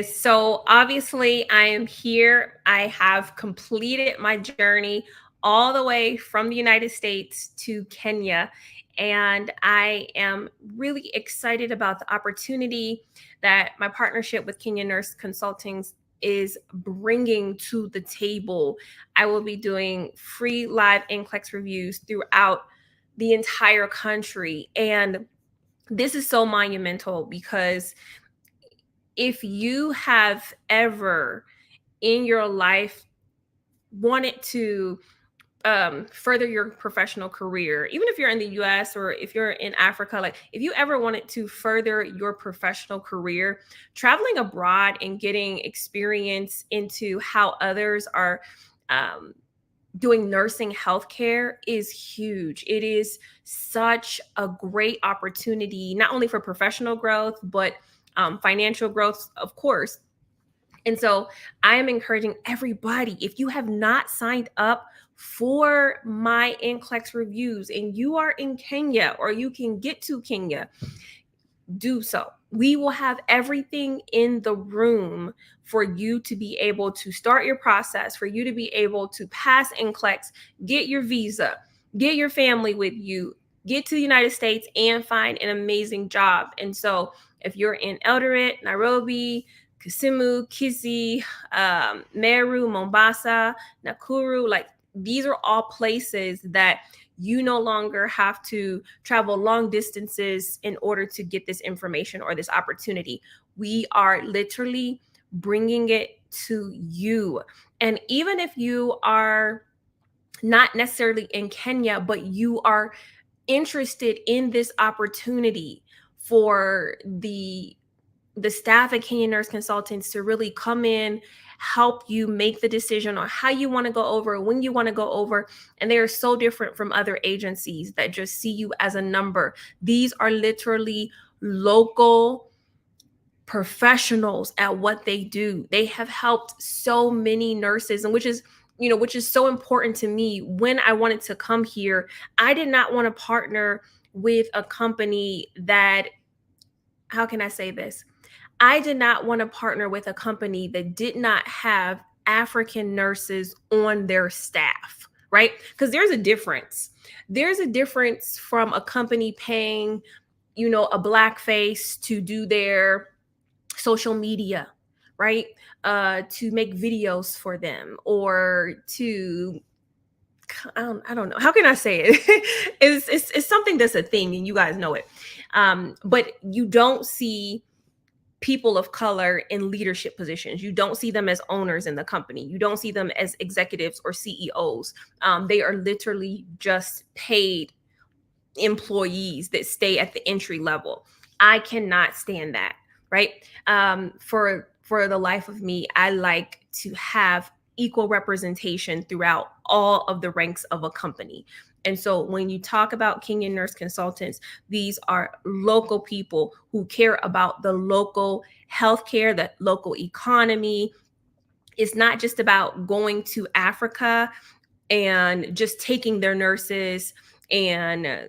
So obviously, I am here. I have completed my journey all the way from the United States to Kenya. And I am really excited about the opportunity that my partnership with Kenya Nurse Consulting is bringing to the table. I will be doing free live NCLEX reviews throughout the entire country. And this is so monumental because if you have ever in your life wanted to further your professional career, even if you're in the US or if you're in Africa, like if you ever wanted to further your professional career, traveling abroad and getting experience into how others are um, doing nursing healthcare is huge. It is such a great opportunity, not only for professional growth, but financial growth, of course. And so I am encouraging everybody, if you have not signed up for my NCLEX reviews and you are in Kenya or you can get to Kenya, do so. We will have everything in the room for you to be able to start your process, for you to be able to pass NCLEX, get your visa, get your family with you, get to the United States and find an amazing job. And so if you're in Eldoret, Nairobi, Kisumu, Kisii, Meru, Mombasa, Nakuru, like these are all places that you no longer have to travel long distances in order to get this information or this opportunity. We are literally bringing it to you. And even if you are not necessarily in Kenya, but you are interested in this opportunity for the staff at Kenya Nurse Consultants to really come in, help you make the decision on how you want to go over, when you want to go over. And they are so different from other agencies that just see you as a number. These are literally local professionals at what they do. They have helped so many nurses, and which is so important to me. When I wanted to come here, I did not want to partner with a company that, how can I say this? I did not want to partner with a company that did not have African nurses on their staff, right? Because there's a difference. There's a difference from a company paying, a black face to do their social media, right? To make videos for them or to, I don't know. How can I say it? It's something that's a thing and you guys know it. But you don't see people of color in leadership positions. You don't see them as owners in the company. You don't see them as executives or CEOs. They are literally just paid employees that stay at the entry level. I cannot stand that, right? For the life of me, I like to have equal representation throughout all of the ranks of a company. And so when you talk about Kenya Nurse Consultants, these are local people who care about the local healthcare, the local economy. It's not just about going to Africa and just taking their nurses and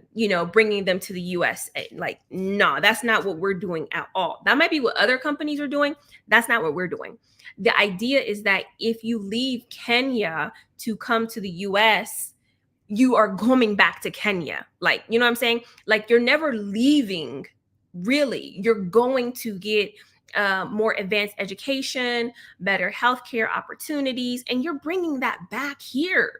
bringing them to the US. Like, no, that's not what we're doing at all. That might be what other companies are doing. That's not what we're doing. The idea is that if you leave Kenya to come to the US, you are coming back to Kenya. Like, you know what I'm saying? Like, you're never leaving, really. You're going to get more advanced education, better healthcare opportunities, and you're bringing that back here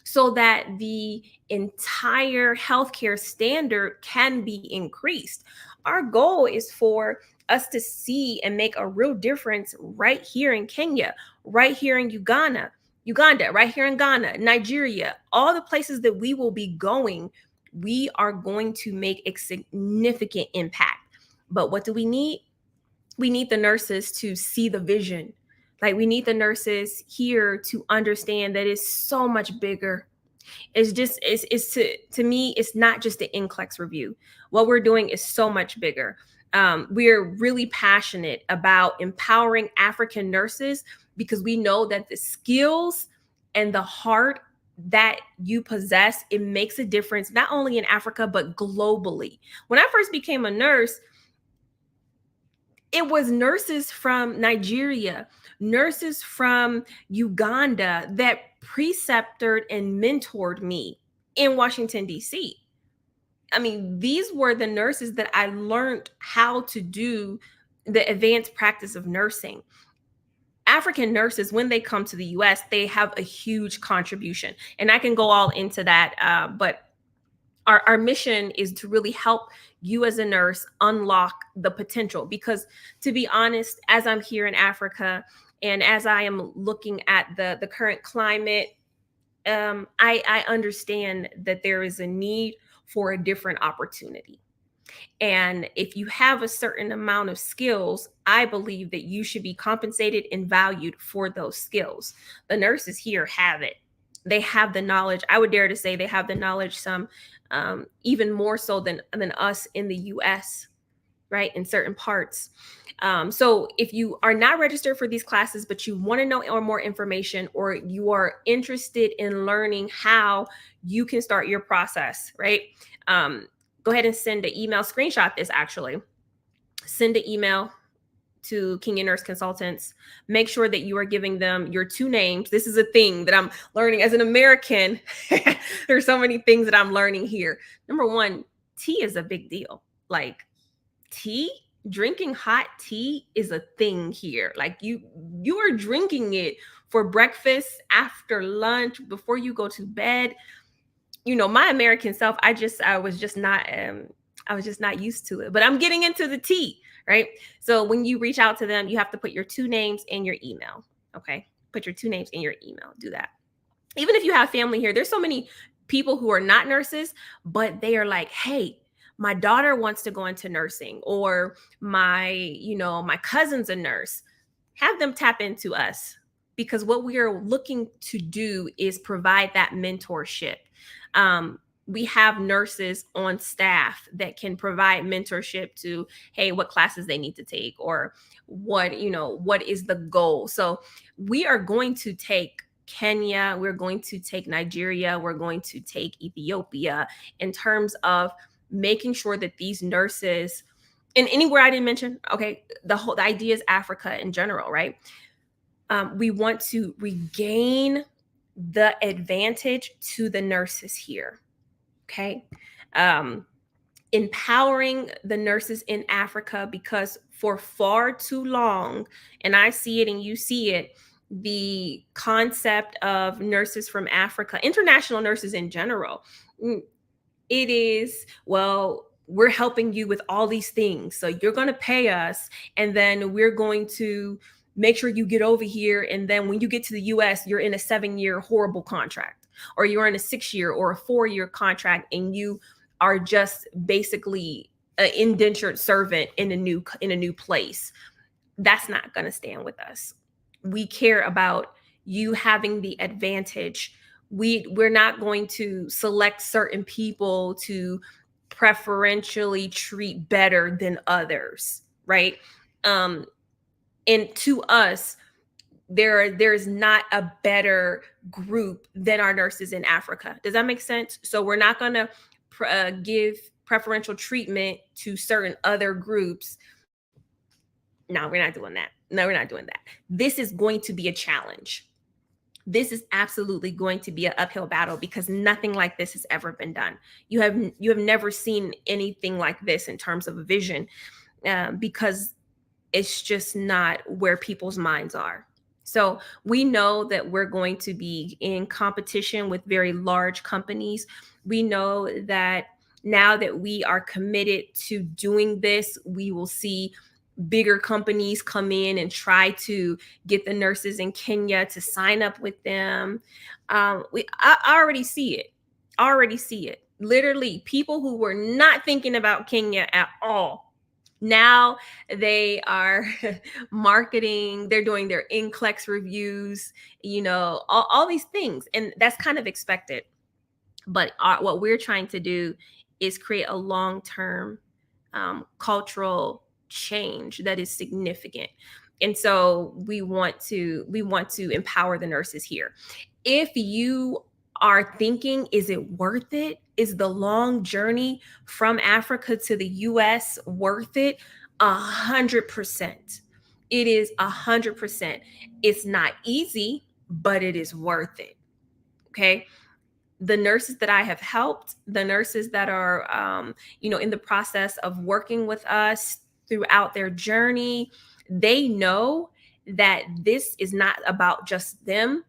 so that the entire healthcare standard can be increased. Our goal is for us to see and make a real difference right here in Kenya, right here in Uganda, right here in Ghana, Nigeria, all the places that we will be going, we are going to make a significant impact. But what do we need? We need the nurses to see the vision. Like, we need the nurses here to understand that it's so much bigger. It's to me, it's not just the NCLEX review. What we're doing is so much bigger. We're really passionate about empowering African nurses because we know that the skills and the heart that you possess, it makes a difference not only in Africa but globally. When I first became a nurse, It was nurses from Nigeria, nurses from Uganda that preceptored and mentored me in Washington, D.C. I mean, these were the nurses that I learned how to do the advanced practice of nursing. African nurses, when they come to the US, they have a huge contribution. And I can go all into that, but our mission is to really help you as a nurse unlock the potential. Because to be honest, as I'm here in Africa and as I am looking at the current climate, I understand that there is a need for a different opportunity. And if you have a certain amount of skills, I believe that you should be compensated and valued for those skills. The nurses here have it. They have the knowledge. I would dare to say they have the knowledge, some even more so than us in the US, right? In certain parts. So if you are not registered for these classes, but you want to know or more information, or you are interested in learning how you can start your process, right? Go ahead and send an email, screenshot this actually. Send an email to Kenya Nurse Consultants. Make sure that you are giving them your two names. This is a thing that I'm learning as an American. There's so many things that I'm learning here. Number one, tea is a big deal. Like tea, drinking hot tea is a thing here. Like you are drinking it for breakfast, after lunch, before you go to bed. You know, my American self, I was just not used to it. But I'm getting into the tea, right? So when you reach out to them, you have to put your two names and your email. Okay. Put your two names in your email. Do that. Even if you have family here, there's so many people who are not nurses, but they are like, hey, my daughter wants to go into nursing, or my cousin's a nurse. Have them tap into us, because what we are looking to do is provide that mentorship. We have nurses on staff that can provide mentorship to, hey, what classes they need to take, or what is the goal. So we are going to take Kenya, we're going to take Nigeria, we're going to take Ethiopia, in terms of making sure that these nurses, and anywhere I didn't mention, okay, the idea is Africa in general, right? We want to regain the advantage to the nurses here. Okay. Empowering the nurses in Africa, because for far too long, and I see it and you see it, the concept of nurses from Africa, international nurses in general, it is, well, we're helping you with all these things. So you're going to pay us, and then we're going to make sure you get over here. And then when you get to the US, you're in a 7-year horrible contract, or you're in a 6-year or a 4-year contract, and you are just basically an indentured servant in a new place. That's not going to stand with us. We care about you having the advantage. We're not going to select certain people to preferentially treat better than others, right? And to us, there's not a better group than our nurses in Africa. Does that make sense? So we're not going to give preferential treatment to certain other groups. No, we're not doing that. No, we're not doing that. This is going to be a challenge. This is absolutely going to be an uphill battle, because nothing like this has ever been done. You have never seen anything like this in terms of a vision, because it's just not where people's minds are. So we know that we're going to be in competition with very large companies. We know that now that we are committed to doing this, we will see bigger companies come in and try to get the nurses in Kenya to sign up with them. I already see it. Already see it. Literally, people who were not thinking about Kenya at all, now they are marketing, they're doing their NCLEX reviews, all these things. And that's kind of expected. But what we're trying to do is create a long-term cultural change that is significant. And so we want to empower the nurses here. If you are thinking, is it worth it? Is the long journey from Africa to the US worth it? 100%. It is 100%. It's not easy, but it is worth it. Okay. The nurses that I have helped, the nurses that are, in the process of working with us throughout their journey, they know that this is not about just them.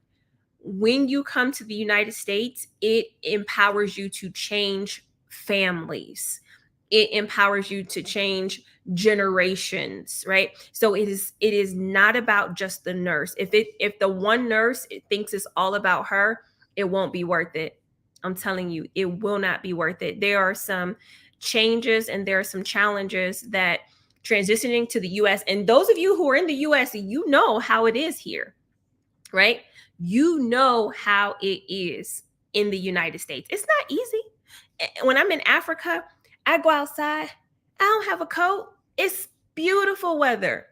When you come to the United States, it empowers you to change families. It empowers you to change generations, right? So it is not about just the nurse. If the one nurse thinks it's all about her, it won't be worth it. I'm telling you, it will not be worth it. There are some changes and there are some challenges that transitioning to the US, and those of you who are in the US, you know how it is here, right? You know how it is in the United States. It's not easy. When I'm in Africa, I go outside, I don't have a coat. It's beautiful weather.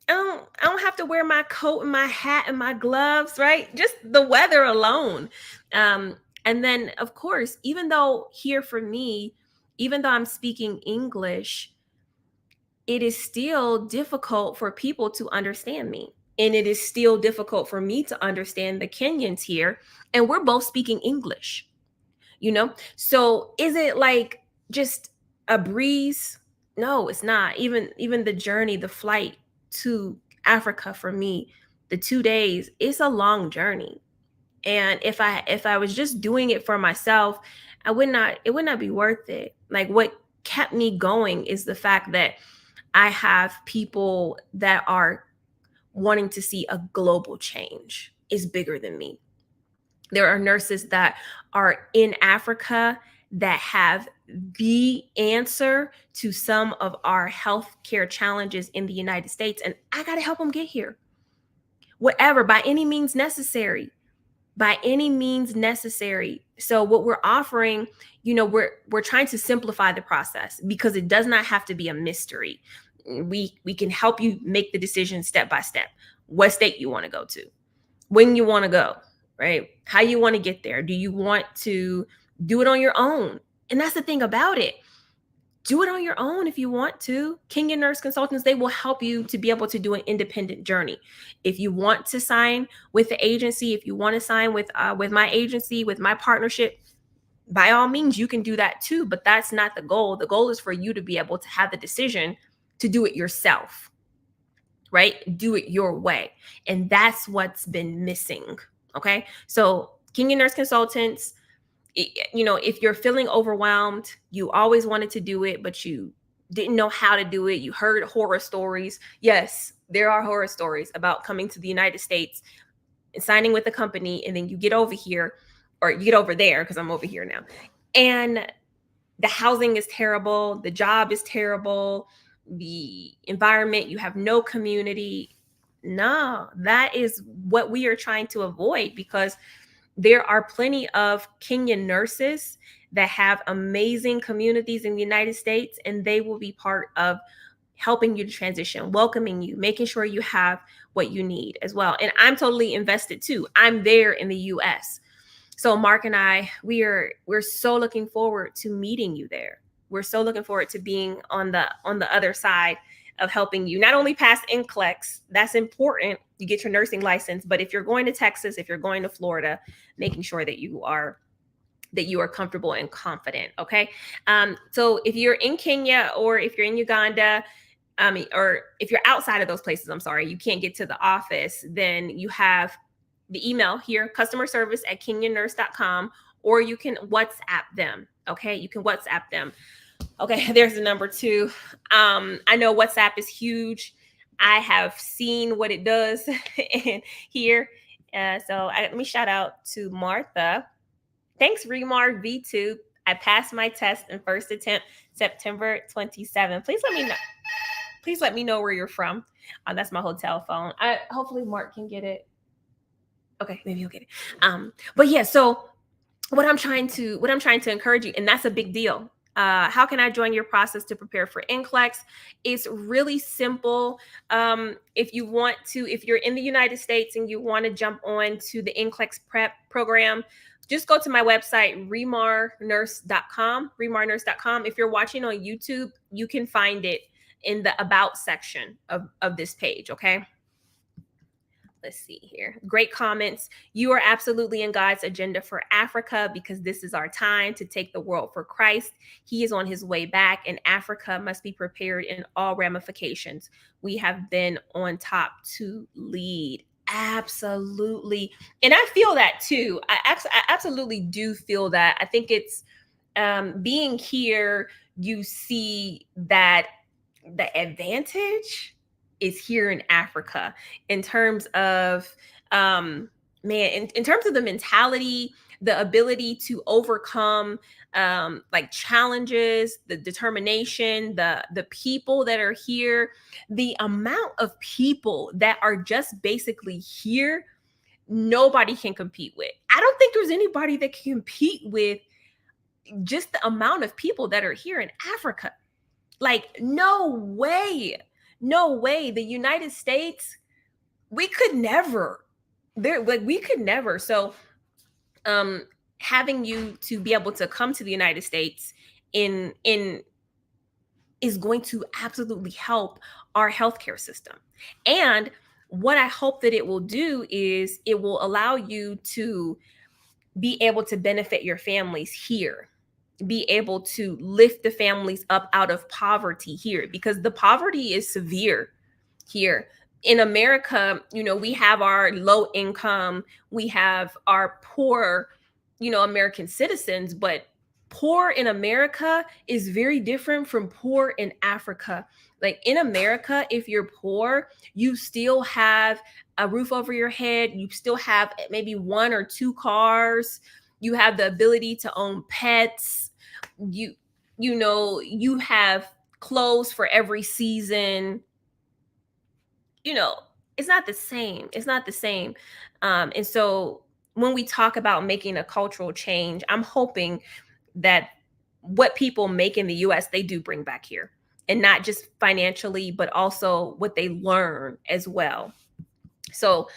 I don't have to wear my coat and my hat and my gloves, right? Just the weather alone. And then of course, even though here for me, even though I'm speaking English, it is still difficult for people to understand me. And it is still difficult for me to understand the Kenyans here. And we're both speaking English, you know? So is it like just a breeze? No, it's not. Even the journey, the flight to Africa for me, the 2 days, it's a long journey. And if I was just doing it for myself, it would not be worth it. Like what kept me going is the fact that I have people that are wanting to see a global change. Is bigger than me. There are nurses that are in Africa that have the answer to some of our healthcare challenges in the United States, and I got to help them get here. Whatever, by any means necessary. By any means necessary. So what we're offering, we're trying to simplify the process because it does not have to be a mystery. We can help you make the decision step by step. What state you want to go to, when you want to go, right? How you want to get there. Do you want to do it on your own? And that's the thing about it. Do it on your own if you want to. Kenyan Nurse Consultants, they will help you to be able to do an independent journey. If you want to sign with the agency, if you want to sign with my agency, with my partnership, by all means, you can do that too. But that's not the goal. The goal is for you to be able to have the decision to do it yourself, right? Do it your way. And that's what's been missing. Okay. So Kenyan Nurse Consultants, if you're feeling overwhelmed, you always wanted to do it, but you didn't know how to do it. You heard horror stories. Yes, there are horror stories about coming to the United States and signing with a company. And then you get over here, or you get over there, because I'm over here now. And the housing is terrible. The job is terrible. The environment, you have no community. No, that is what we are trying to avoid, because there are plenty of Kenyan nurses that have amazing communities in the United States, and they will be part of helping you to transition, welcoming you, making sure you have what you need as well. And I'm totally invested too. I'm there in the US. So Mark and I, we're so looking forward to meeting you there. We're so looking forward to being on the other side of helping you not only pass NCLEX, that's important, you get your nursing license, but if you're going to Texas, if you're going to Florida, making sure that you are comfortable and confident. Okay. So if you're in Kenya, or if you're in Uganda, or if you're outside of those places, I'm sorry, you can't get to the office, then you have the email here, customer service at kenyannurse.com, or you can WhatsApp them. Okay. You can WhatsApp them. Okay, there's the number 2. I know WhatsApp is huge. I have seen what it does in here. Let me shout out to Martha. Thanks, Remar V2. I passed my test in first attempt, September 27. Please let me know where you're from. That's my hotel phone. Hopefully Mark can get it. Okay, maybe he'll get it. But yeah, so what I'm trying to encourage you, and that's a big deal. How can I join your process to prepare for NCLEX? It's really simple. If you're in the United States and you want to jump on to the NCLEX prep program, just go to my website, remarnurse.com. If you're watching on YouTube, you can find it in the about section of this page, okay? Let's see here. Great comments. You are absolutely in God's agenda for Africa because this is our time to take the world for Christ. He is on his way back, and Africa must be prepared in all ramifications. We have been on top to lead. Absolutely. And I feel that too. I absolutely do feel that. I think it's being here, you see that the advantage is here in Africa in terms of in terms of the mentality, the ability to overcome like challenges, the determination, the people that are here, the amount of people that are just basically here, nobody can compete with. I don't think there's anybody that can compete with just the amount of people that are here in Africa. Like, no way. No way. The United States, we could never. We could never. So having you to be able to come to the United States in is going to absolutely help our healthcare system. And what I hope that it will do is it will allow you to be able to benefit your families here, be able to lift the families up out of poverty here, because the poverty is severe here in America. We have our low income, we have our poor, American citizens, but poor in America is very different from poor in Africa. Like in America, if you're poor, you still have a roof over your head, you still have maybe one or two cars, you have the ability to own pets, you have clothes for every season. It's not the same. It's not the same. And so when we talk about making a cultural change, I'm hoping that what people make in the US, they do bring back here, and not just financially, but also what they learn as well. So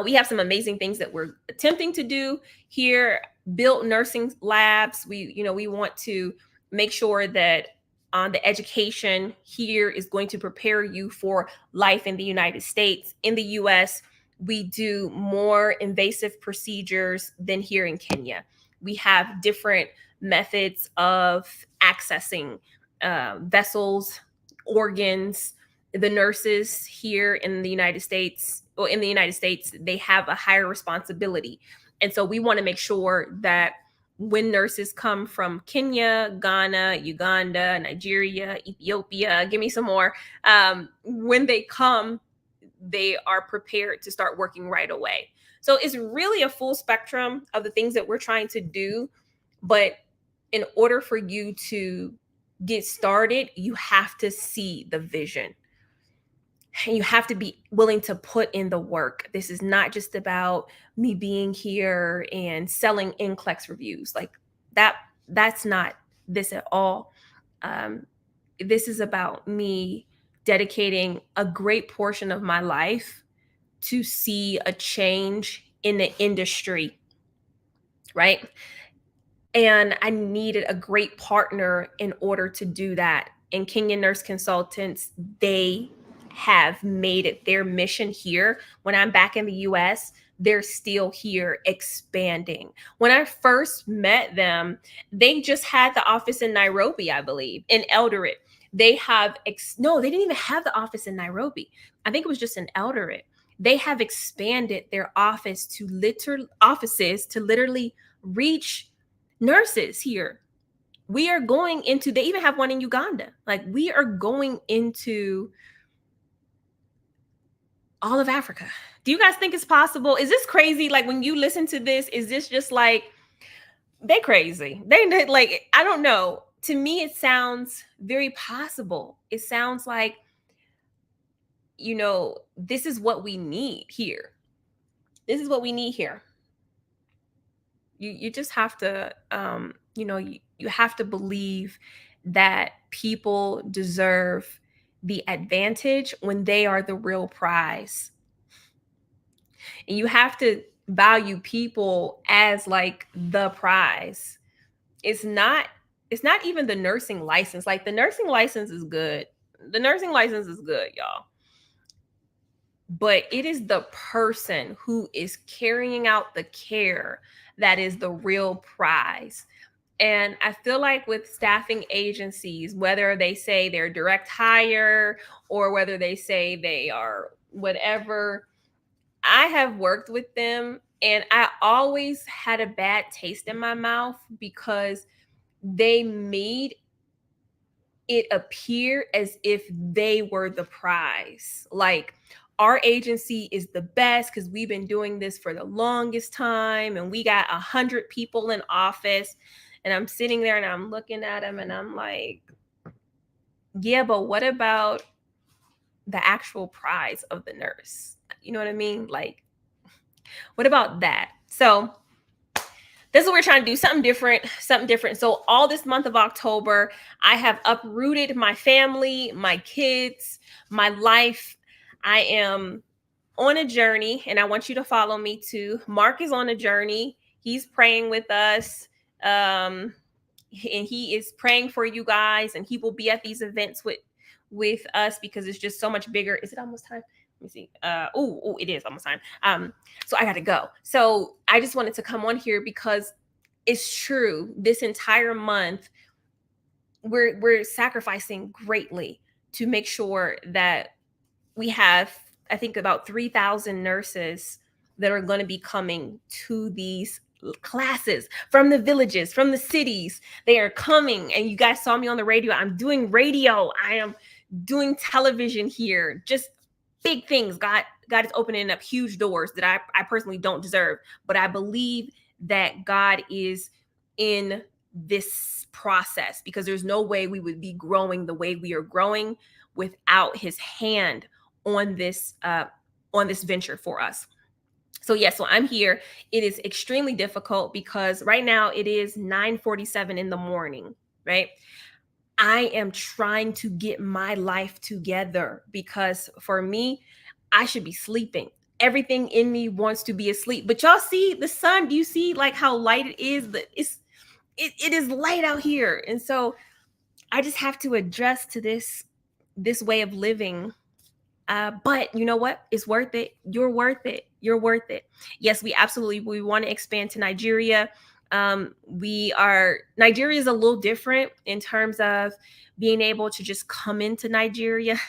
we have some amazing things that we're attempting to do here. Build nursing labs. We want to make sure that the education here is going to prepare you for life in the United States. In the US, we do more invasive procedures than here in Kenya. We have different methods of accessing vessels, organs. The nurses here in the United States, they have a higher responsibility. And so we want to make sure that when nurses come from Kenya, Ghana, Uganda, Nigeria, Ethiopia, give me some more, when they come, they are prepared to start working right away. So it's really a full spectrum of the things that we're trying to do. But in order for you to get started, you have to see the vision. And you have to be willing to put in the work. This is not just about me being here and selling NCLEX reviews. Like that's not this at all. This is about me dedicating a great portion of my life to see a change in the industry, right? And I needed a great partner in order to do that. And Kenyan Nurse Consultants, they have made it their mission here. When I'm back in the US, they're still here expanding. When I first met them, they just had the office in Nairobi, I believe, in Eldoret. They have, no, they didn't even have the office in Nairobi. I think it was just in Eldoret. They have expanded their offices to literally reach nurses here. We are going into, they even have one in Uganda. Like we are going into all of Africa. Do you guys think it's possible? Is this crazy? Like when you listen to this, is this just like, they crazy? They like, I don't know. To me, it sounds very possible. It sounds like, this is what we need here. This is what we need here. You just have to, you have to believe that people deserve the advantage when they are the real prize. And you have to value people as like the prize. It's not even the nursing license. Like the nursing license is good. The nursing license is good, y'all. But it is the person who is carrying out the care that is the real prize. And I feel like with staffing agencies, whether they say they're direct hire or whether they say they are whatever, I have worked with them and I always had a bad taste in my mouth because they made it appear as if they were the prize. Like, our agency is the best because we've been doing this for the longest time and we got 100 people in office. And I'm sitting there and I'm looking at them and I'm like, yeah, but what about the actual prize of the nurse? You know what I mean? Like, what about that? So this is what we're trying to do, something different, something different. So all this month of October, I have uprooted my family, my kids, my life. I am on a journey and I want you to follow me too. Mark is on a journey. He's praying with us. And he is praying for you guys and he will be at these events with us because it's just so much bigger. Is it almost time? Let me see. Oh, it is almost time. So I got to go. So I just wanted to come on here because it's true. This entire month, we're sacrificing greatly to make sure that we have, I think, about 3,000 nurses that are going to be coming to these classes from the villages, from the cities. They are coming. And you guys saw me on the radio. I'm doing radio. I am doing television here. Just big things. God is opening up huge doors that I personally don't deserve. But I believe that God is in this process because there's no way we would be growing the way we are growing without his hand on this venture for us. So yes, so I'm here. It is extremely difficult because right now it is 9:47 in the morning, right? I am trying to get my life together because for me, I should be sleeping. Everything in me wants to be asleep. But y'all see the sun? Do you see like how light it is? It is light out here. And so I just have to adjust to this way of living. But you know what? It's worth it. You're worth it. You're worth it. Yes, we want to expand to Nigeria. Nigeria is a little different in terms of being able to just come into Nigeria,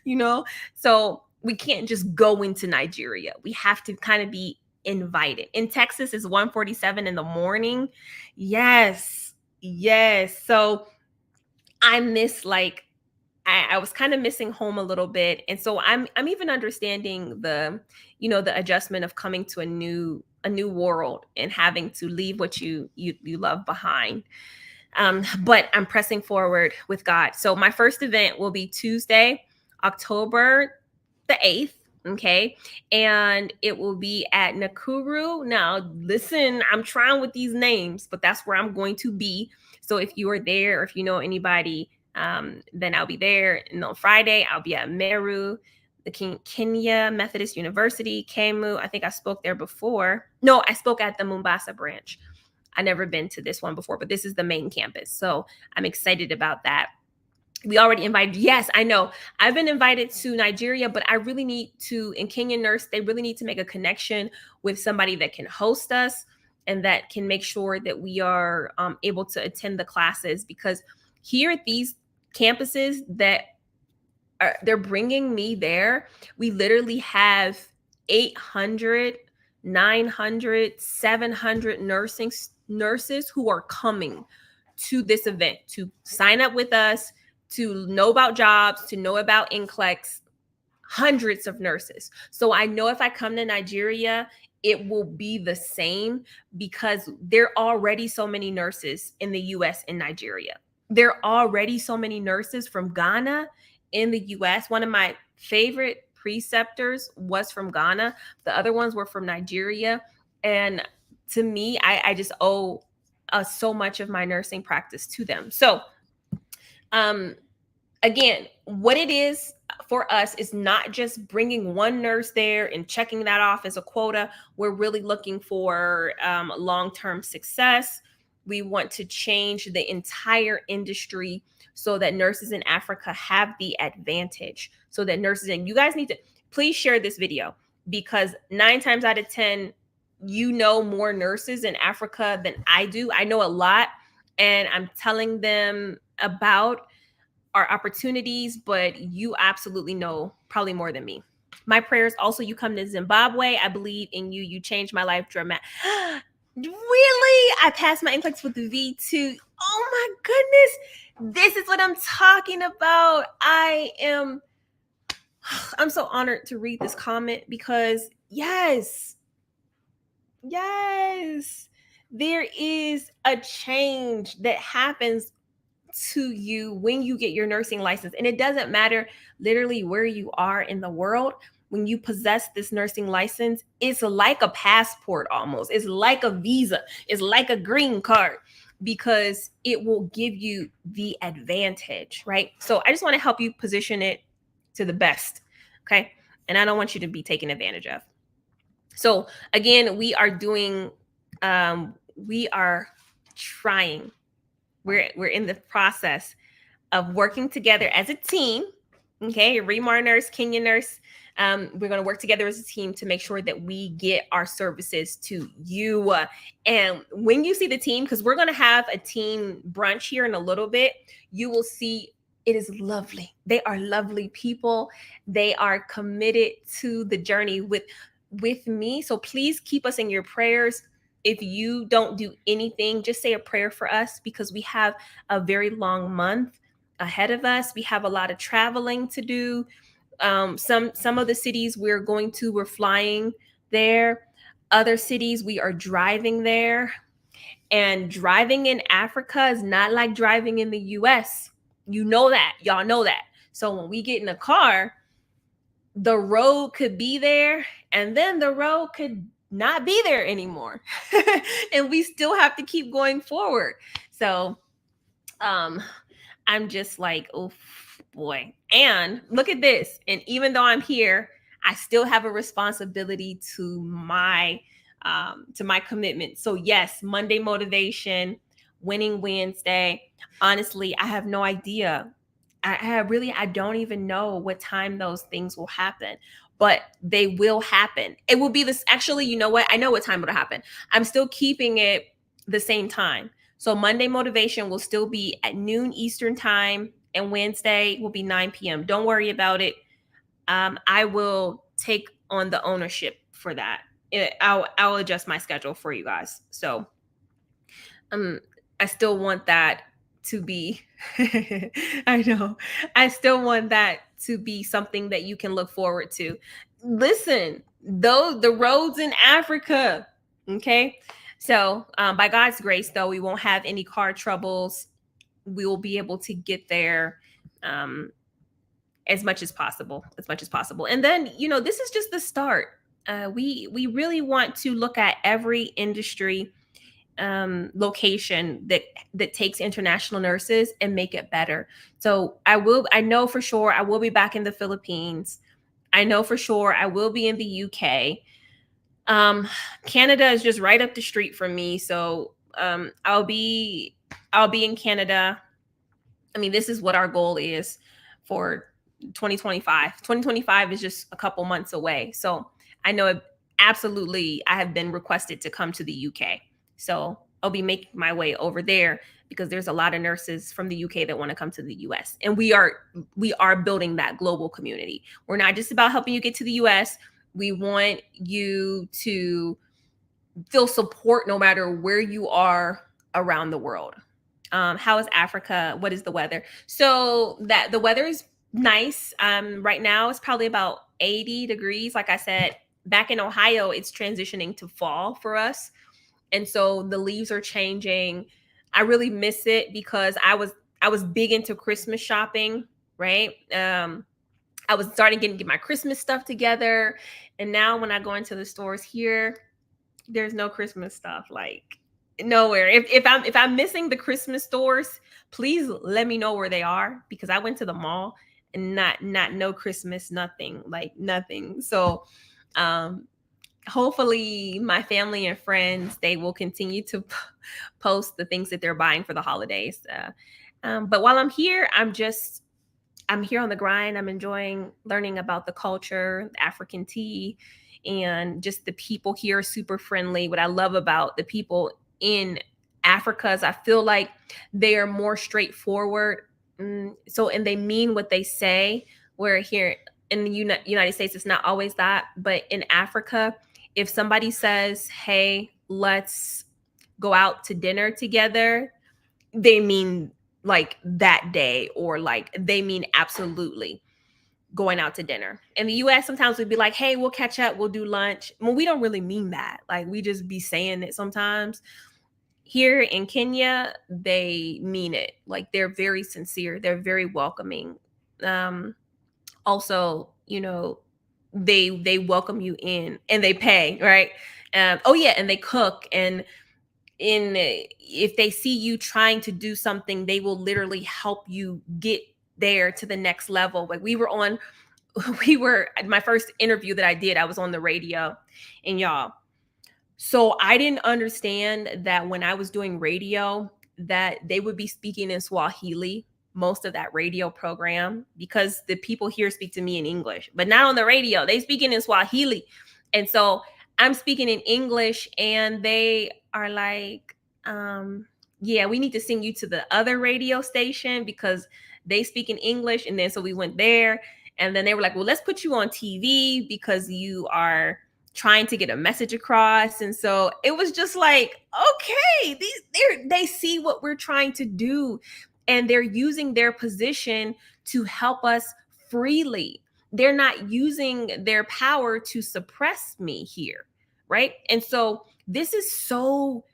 you know? So we can't just go into Nigeria. We have to kind of be invited. In Texas, it's 1:47 in the morning. Yes. Yes. So I miss I was kind of missing home a little bit. And so I'm even understanding the adjustment of coming to a new world and having to leave what you love behind. But I'm pressing forward with God. So my first event will be Tuesday, October the 8th. Okay. And it will be at Nakuru. Now, listen, I'm trying with these names, but that's where I'm going to be. So if you are there, or if you know anybody, then I'll be there. And on Friday, I'll be at Meru, the Kenya Methodist University, KEMU. I think I spoke there before. No, I spoke at the Mombasa branch. I never been to this one before, but this is the main campus. So I'm excited about that. We already invited. Yes, I know. I've been invited to Nigeria, but I really need to, in Kenyan Nurse, they really need to make a connection with somebody that can host us and that can make sure that we are able to attend the classes, because here at these campuses that they're bringing me there, we literally have 800, 900, 700 nurses who are coming to this event to sign up with us, to know about jobs, to know about NCLEX, hundreds of nurses. So I know if I come to Nigeria, it will be the same because there are already so many nurses in the US and Nigeria. There are already so many nurses from Ghana in the US. One of my favorite preceptors was from Ghana. The other ones were from Nigeria. And to me, I just owe so much of my nursing practice to them. So, again, what it is for us is not just bringing one nurse there and checking that off as a quota. We're really looking for long-term success. We want to change the entire industry so that nurses in Africa have the advantage. So that nurses, and you guys need to please share this video, because 9 times out of 10, you know more nurses in Africa than I do. I know a lot, and I'm telling them about our opportunities, but you absolutely know probably more than me. My prayers also, you come to Zimbabwe. I believe in you. You changed my life dramatic. Really? I passed my NCLEX with the V2. Oh my goodness. This is what I'm talking about. I'm so honored to read this comment, because yes, there is a change that happens to you when you get your nursing license. And it doesn't matter literally where you are in the world. When you possess this nursing license, it's like a passport almost. It's like a visa. It's like a green card, because it will give you the advantage, right? So I just want to help you position it to the best, okay? And I don't want you to be taken advantage of. So again, we are trying, we're in the process of working together as a team. Okay, Remar nurse, Kenya nurse. We're going to work together as a team to make sure that we get our services to you. And when you see the team, because we're going to have a team brunch here in a little bit, you will see it is lovely. They are lovely people. They are committed to the journey with me. So please keep us in your prayers. If you don't do anything, just say a prayer for us, because we have a very long month ahead of us. We have a lot of traveling to do. Some of the cities we're flying there. Other cities we are driving there. And driving in Africa is not like driving in the US. You know that. Y'all know that. So when we get in a car, the road could be there, and then the road could not be there anymore. And we still have to keep going forward. So I'm just like, oh boy. And look at this. And even though I'm here, I still have a responsibility to my commitment. So yes, Monday motivation, winning Wednesday. Honestly, I have no idea. I don't even know what time those things will happen, but they will happen. It will be this. Actually, you know what? I know what time it'll happen. I'm still keeping it the same time. So Monday motivation will still be at noon Eastern time, and Wednesday will be 9 p.m. Don't worry about it. I will take on the ownership for that. I'll adjust my schedule for you guys. So I still want that to be I know. I still want that to be something that you can look forward to. Listen, though, the roads in Africa, okay? So, by God's grace, though, we won't have any car troubles. We will be able to get there as much as possible, And then, this is just the start. We really want to look at every industry location that takes international nurses and make it better. So I know for sure I will be back in the Philippines. I know for sure I will be in the UK. Canada is just right up the street from me. So I'll be in Canada. I mean, this is what our goal is for 2025. 2025 is just a couple months away. So I know absolutely I have been requested to come to the UK. So I'll be making my way over there, because there's a lot of nurses from the UK that want to come to the US. And we are building that global community. We're not just about helping you get to the US. We want you to feel support no matter where you are around the world. How is Africa? What is the weather? So that the weather is nice. Right now it's probably about 80 degrees. Like I said, back in Ohio, it's transitioning to fall for us. And so the leaves are changing. I really miss it, because I was big into Christmas shopping, right? I was starting to get my Christmas stuff together. And now when I go into the stores here, there's no Christmas stuff, like nowhere. If I'm missing the Christmas stores, please let me know where they are, because I went to the mall and not no Christmas, nothing, like nothing. So hopefully my family and friends, they will continue to post the things that they're buying for the holidays. But while I'm here, I'm here on the grind. I'm enjoying learning about the culture, the African tea, and just the people here are super friendly. What I love about the people in Africa is I feel like they are more straightforward. And they mean what they say. Where here in the United States, it's not always that. But in Africa, if somebody says, hey, let's go out to dinner together, they mean like that day, or like they mean absolutely going out to dinner. In the US, sometimes we'd be like, hey, we'll catch up, we'll do lunch. Well, we don't really mean that. Like, we just be saying it sometimes. Here in Kenya, they mean it. Like, they're very sincere, they're very welcoming. Also, they welcome you in and they pay, right? Oh yeah, and they cook. And if they see you trying to do something, they will literally help you get there to the next level. Like, we were my first interview that I did, I was on the radio. And y'all, so I didn't understand that when I was doing radio that they would be speaking in Swahili most of that radio program, because the people here speak to me in English, but not on the radio. They speaking in Swahili. And so I'm speaking in English and they are like, yeah, we need to send you to the other radio station because they speak in English. And then so we went there, and then they were like, well, let's put you on TV because you are trying to get a message across. And so it was just like, okay, they see what we're trying to do, and they're using their position to help us freely. They're not using their power to suppress me here, right? And so this is so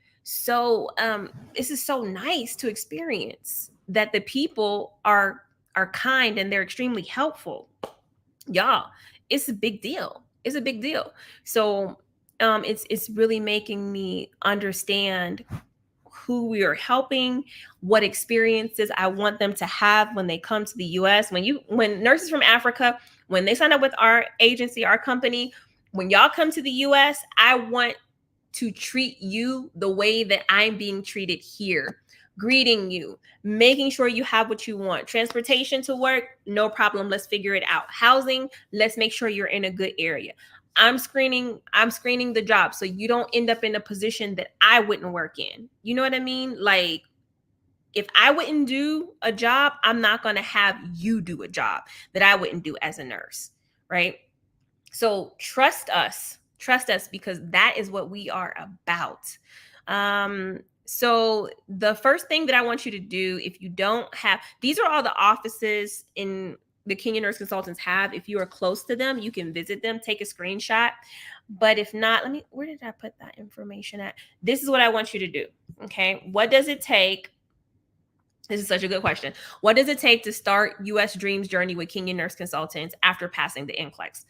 nice to experience that the people are kind and they're extremely helpful. Y'all, it's a big deal. It's a big deal. So it's really making me understand who we are helping, what experiences I want them to have when they come to the US. When nurses from Africa, when they sign up with our agency, our company, when y'all come to the US, I want to treat you the way that I'm being treated here. Greeting you, making sure you have what you want. Transportation to work, no problem. Let's figure it out. Housing, let's make sure you're in a good area. I'm screening the job so you don't end up in a position that I wouldn't work in. You know what I mean? Like, if I wouldn't do a job, I'm not going to have you do a job that I wouldn't do as a nurse, right? So trust us because that is what we are about. So the first thing that I want you to do, if you don't have, these are all the offices in the Kenyan Nurse Consultants have. If you are close to them, you can visit them, take a screenshot. But if not, where did I put that information at? This is what I want you to do. Okay. What does it take? This is such a good question. What does it take to start US Dreams Journey with Kenyan Nurse Consultants after passing the NCLEX?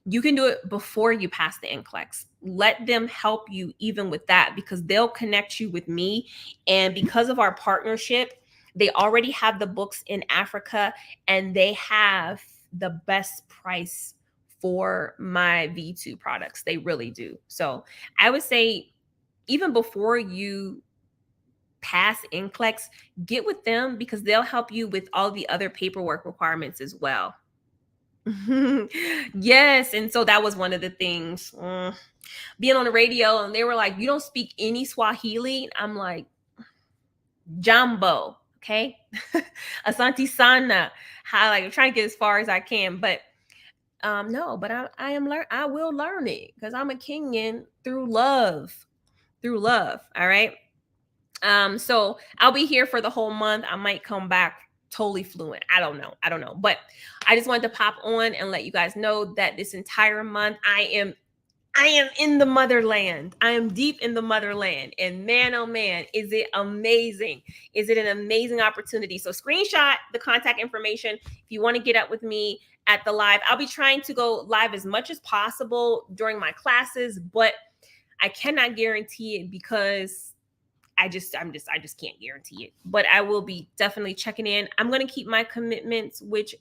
You can do it before you pass the NCLEX. Let them help you even with that, because they'll connect you with me. And because of our partnership, they already have the books in Africa and they have the best price for my V2 products. They really do. So I would say even before you pass NCLEX, get with them because they'll help you with all the other paperwork requirements as well. Yes. And so that was one of the things, being on the radio, and they were like, you don't speak any Swahili. I'm like, Jambo. Okay. Asante Sana. I'm trying to get as far as I can, but no, but I will learn it because I'm a Kenyan through love. All right. So I'll be here for the whole month. I might come back totally fluent. I don't know. But I just wanted to pop on and let you guys know that this entire month I am in the motherland. I am deep in the motherland. And man, oh man, is it amazing. Is it an amazing opportunity? So screenshot the contact information if you want to get up with me at the live. I'll be trying to go live as much as possible during my classes, but I cannot guarantee it because I just can't guarantee it. But I will be definitely checking in. I'm going to keep my commitments, which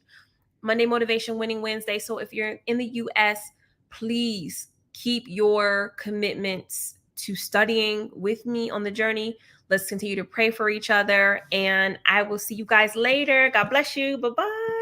Monday Motivation Winning Wednesday. So if you're in the US, please keep your commitments to studying with me on the journey. Let's continue to pray for each other. And I will see you guys later. God bless you. Bye bye.